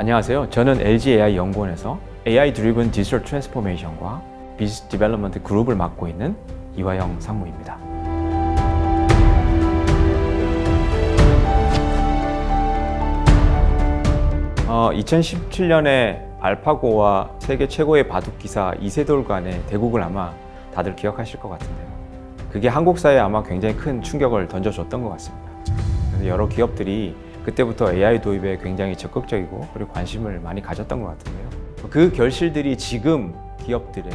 안녕하세요. 저는 LG AI 연구원에서 AI Driven Digital Transformation과 Business Development 그룹을 맡고 있는 이화영 상무입니다. 어, 2017년에 알파고와 세계 최고의 바둑기사 이세돌 간의 대국을 아마 다들 기억하실 것 같은데요. 그게 한국사에 아마 굉장히 큰 충격을 던져줬던 것 같습니다. 그래서 여러 기업들이 그때부터 AI 도입에 굉장히 적극적이고 그리고 관심을 많이 가졌던 것 같은데요. 그 결실들이 지금 기업들의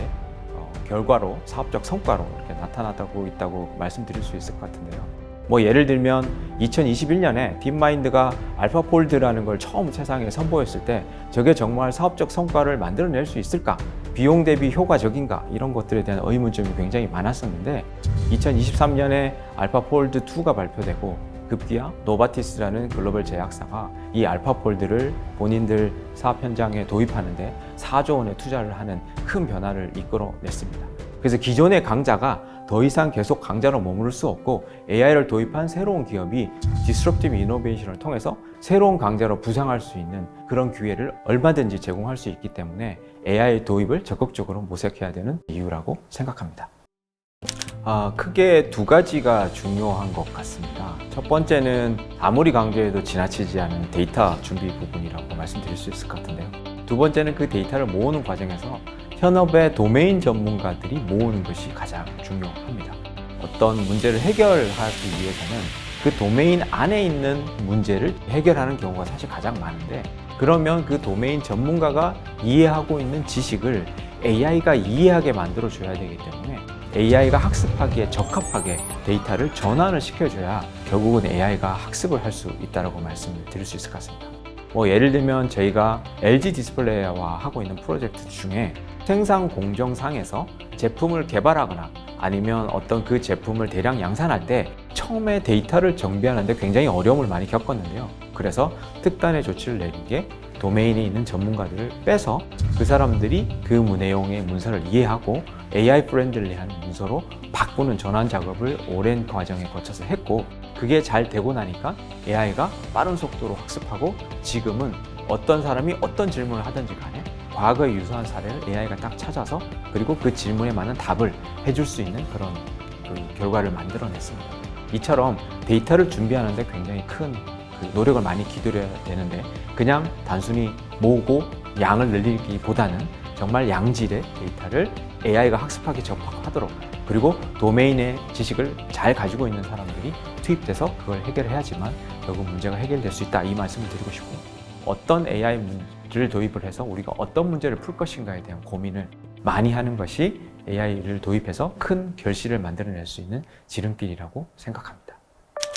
결과로, 사업적 성과로 이렇게 나타나고 있다고 말씀드릴 수 있을 것 같은데요. 뭐 예를 들면 2021년에 딥마인드가 알파폴드라는 걸 처음 세상에 선보였을 때 저게 정말 사업적 성과를 만들어낼 수 있을까? 비용 대비 효과적인가? 이런 것들에 대한 의문점이 굉장히 많았었는데 2023년에 알파폴드 2가 발표되고 급기야 노바티스라는 글로벌 제약사가 이 알파폴드를 본인들 사업 현장에 도입하는데 4조 원의 투자를 하는 큰 변화를 이끌어냈습니다. 그래서 기존의 강자가 더 이상 계속 강자로 머무를 수 없고 AI를 도입한 새로운 기업이 디스럽티브 이노베이션을 통해서 새로운 강자로 부상할 수 있는 그런 기회를 얼마든지 제공할 수 있기 때문에 AI 도입을 적극적으로 모색해야 되는 이유라고 생각합니다. 크게 두 가지가 중요한 것 같습니다. 첫 번째는 아무리 강조해도 지나치지 않은 데이터 준비 부분이라고 말씀드릴 수 있을 것 같은데요. 두 번째는 그 데이터를 모으는 과정에서 현업의 도메인 전문가들이 모으는 것이 가장 중요합니다. 어떤 문제를 해결하기 위해서는 그 도메인 안에 있는 문제를 해결하는 경우가 사실 가장 많은데, 그러면 그 도메인 전문가가 이해하고 있는 지식을 AI가 이해하게 만들어줘야 되기 때문에 AI가 학습하기에 적합하게 데이터를 전환을 시켜줘야 결국은 AI가 학습을 할 수 있다고 말씀을 드릴 수 있을 것 같습니다. 뭐 예를 들면 저희가 LG 디스플레이와 하고 있는 프로젝트 중에 생산 공정상에서 제품을 개발하거나 아니면 어떤 그 제품을 대량 양산할 때 처음에 데이터를 정비하는데 굉장히 어려움을 많이 겪었는데요. 그래서 특단의 조치를 내린 게 도메인에 있는 전문가들을 빼서 그 사람들이 그 내용의 문서를 이해하고 AI 프렌들리한 문서로 바꾸는 전환 작업을 오랜 과정에 거쳐서 했고, 그게 잘 되고 나니까 AI가 빠른 속도로 학습하고 지금은 어떤 사람이 어떤 질문을 하든지 간에 과거의 유사한 사례를 AI가 딱 찾아서 그리고 그 질문에 맞는 답을 해줄 수 있는 그런 결과를 만들어냈습니다. 이처럼 데이터를 준비하는데 굉장히 큰 노력을 많이 기울여야 되는데 그냥 단순히 모으고 양을 늘리기보다는 정말 양질의 데이터를 AI가 학습하기 적합하도록, 그리고 도메인의 지식을 잘 가지고 있는 사람들이 투입돼서 그걸 해결해야지만 결국 문제가 해결될 수 있다, 이 말씀을 드리고 싶고, 어떤 AI를 도입을 해서 우리가 어떤 문제를 풀 것인가에 대한 고민을 많이 하는 것이 AI를 도입해서 큰 결실을 만들어낼 수 있는 지름길이라고 생각합니다.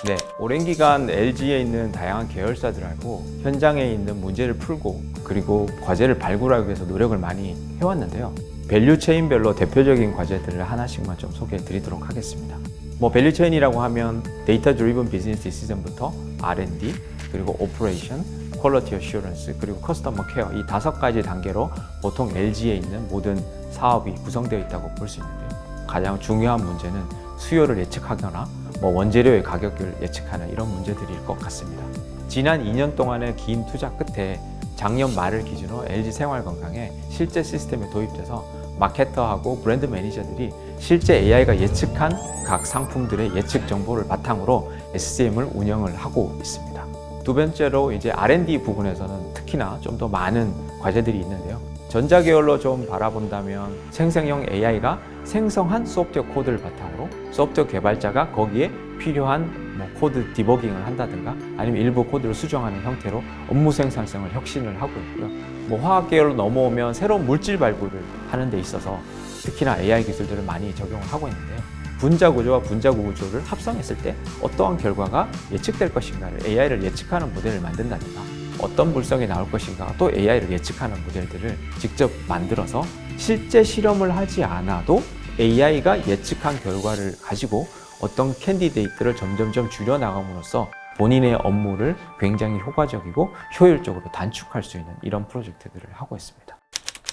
네, 오랜 기간 LG에 있는 다양한 계열사들하고 현장에 있는 문제를 풀고 그리고 과제를 발굴하기 위해서 노력을 많이 해왔는데요. 밸류 체인별로 대표적인 과제들을 하나씩만 좀 소개해 드리도록 하겠습니다. 뭐 밸류 체인이라고 하면 데이터 드리븐 비즈니스 디시전부터 R&D, 그리고 오퍼레이션, 퀄리티 어슈런스, 그리고 커스터머 케어, 이 5가지 단계로 보통 LG에 있는 모든 사업이 구성되어 있다고 볼 수 있는데요. 가장 중요한 문제는 수요를 예측하거나 원재료의 가격을 예측하는 이런 문제들일 것 같습니다. 지난 2년 동안의 긴 투자 끝에 작년 말을 기준으로 LG 생활건강에 실제 시스템에 도입돼서 마케터하고 브랜드 매니저들이 실제 AI가 예측한 각 상품들의 예측 정보를 바탕으로 SCM을 운영을 하고 있습니다. 두 번째로 이제 R&D 부분에서는 특히나 좀 더 많은 과제들이 있는데요. 전자계열로 좀 바라본다면 생성형 AI가 생성한 소프트웨어 코드를 바탕으로 소프트웨어 개발자가 거기에 필요한 코드 디버깅을 한다든가 아니면 일부 코드를 수정하는 형태로 업무 생산성을 혁신을 하고 있고요. 화학계열로 넘어오면 새로운 물질 발굴을 하는 데 있어서 특히나 AI 기술들을 많이 적용을 하고 있는데요. 분자 구조와 분자 구조를 합성했을 때 어떠한 결과가 예측될 것인가를 AI를 예측하는 모델을 만든다든가, 어떤 물성이 나올 것인가 또 AI를 예측하는 모델들을 직접 만들어서 실제 실험을 하지 않아도 AI가 예측한 결과를 가지고 어떤 캔디데이트를 점점점 줄여나감으로써 본인의 업무를 굉장히 효과적이고 효율적으로 단축할 수 있는 이런 프로젝트들을 하고 있습니다.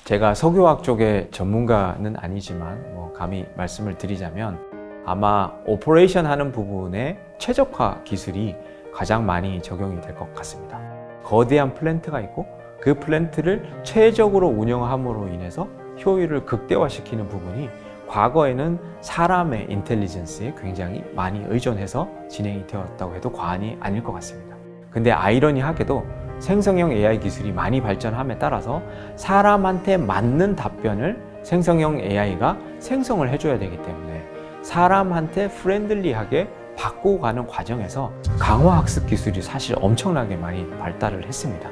제가 석유화학 쪽의 전문가는 아니지만 감히 말씀을 드리자면 아마 오퍼레이션 하는 부분에 최적화 기술이 가장 많이 적용이 될 것 같습니다. 거대한 플랜트가 있고 그 플랜트를 최적으로 운영함으로 인해서 효율을 극대화시키는 부분이 과거에는 사람의 인텔리전스에 굉장히 많이 의존해서 진행이 되었다고 해도 과언이 아닐 것 같습니다. 근데 아이러니하게도 생성형 AI 기술이 많이 발전함에 따라서 사람한테 맞는 답변을 생성형 AI가 생성을 해줘야 되기 때문에 사람한테 프렌들리하게 바꾸고 가는 과정에서 강화학습 기술이 사실 엄청나게 많이 발달을 했습니다.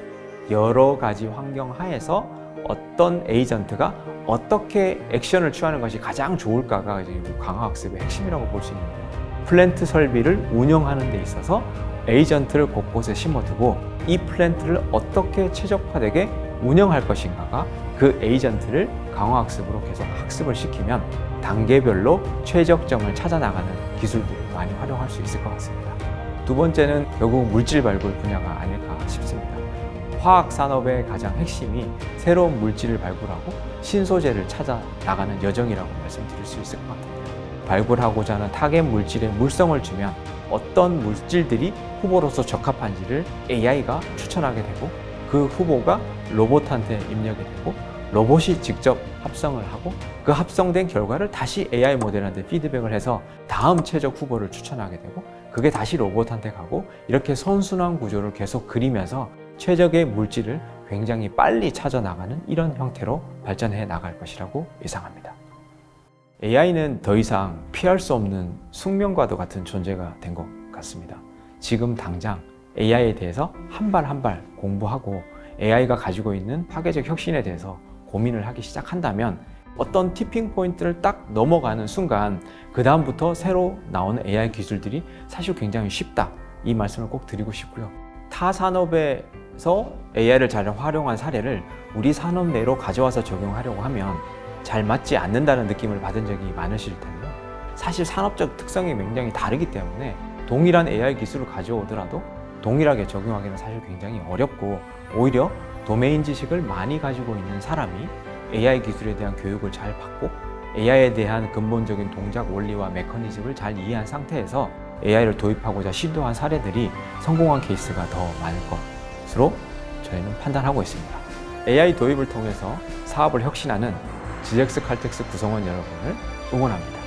여러 가지 환경 하에서 어떤 에이전트가 어떻게 액션을 취하는 것이 가장 좋을까가 이제 강화학습의 핵심이라고 볼 수 있는데요. 플랜트 설비를 운영하는 데 있어서 에이전트를 곳곳에 심어두고 이 플랜트를 어떻게 최적화되게 운영할 것인가가 그 에이전트를 강화학습으로 계속 학습을 시키면 단계별로 최적점을 찾아나가는 기술들을 많이 활용할 수 있을 것 같습니다. 두 번째는 결국 물질 발굴 분야가 아닐까 싶습니다. 화학 산업의 가장 핵심이 새로운 물질을 발굴하고 신소재를 찾아 나가는 여정이라고 말씀드릴 수 있을 것 같은데요. 발굴하고자 하는 타겟 물질에 물성을 주면 어떤 물질들이 후보로서 적합한지를 AI가 추천하게 되고 그 후보가 로봇한테 입력이 되고 로봇이 직접 합성을 하고 그 합성된 결과를 다시 AI 모델한테 피드백을 해서 다음 최적 후보를 추천하게 되고 그게 다시 로봇한테 가고 이렇게 선순환 구조를 계속 그리면서 최적의 물질을 굉장히 빨리 찾아 나가는 이런 형태로 발전해 나갈 것이라고 예상합니다. AI는 더 이상 피할 수 없는 숙명과도 같은 존재가 된 것 같습니다. 지금 당장 AI에 대해서 한 발 한 발 공부하고 AI가 가지고 있는 파괴적 혁신에 대해서 고민을 하기 시작한다면 어떤 티핑 포인트를 딱 넘어가는 순간 그 다음부터 새로 나오는 AI 기술들이 사실 굉장히 쉽다, 이 말씀을 꼭 드리고 싶고요. 타 산업에서 AI를 잘 활용한 사례를 우리 산업 내로 가져와서 적용하려고 하면 잘 맞지 않는다는 느낌을 받은 적이 많으실 텐데요. 사실 산업적 특성이 굉장히 다르기 때문에 동일한 AI 기술을 가져오더라도 동일하게 적용하기는 사실 굉장히 어렵고 오히려 도메인 지식을 많이 가지고 있는 사람이 AI 기술에 대한 교육을 잘 받고 AI에 대한 근본적인 동작 원리와 메커니즘을 잘 이해한 상태에서 AI를 도입하고자 시도한 사례들이 성공한 케이스가 더 많을 것으로 저희는 판단하고 있습니다. AI 도입을 통해서 사업을 혁신하는 GX 칼텍스 구성원 여러분을 응원합니다.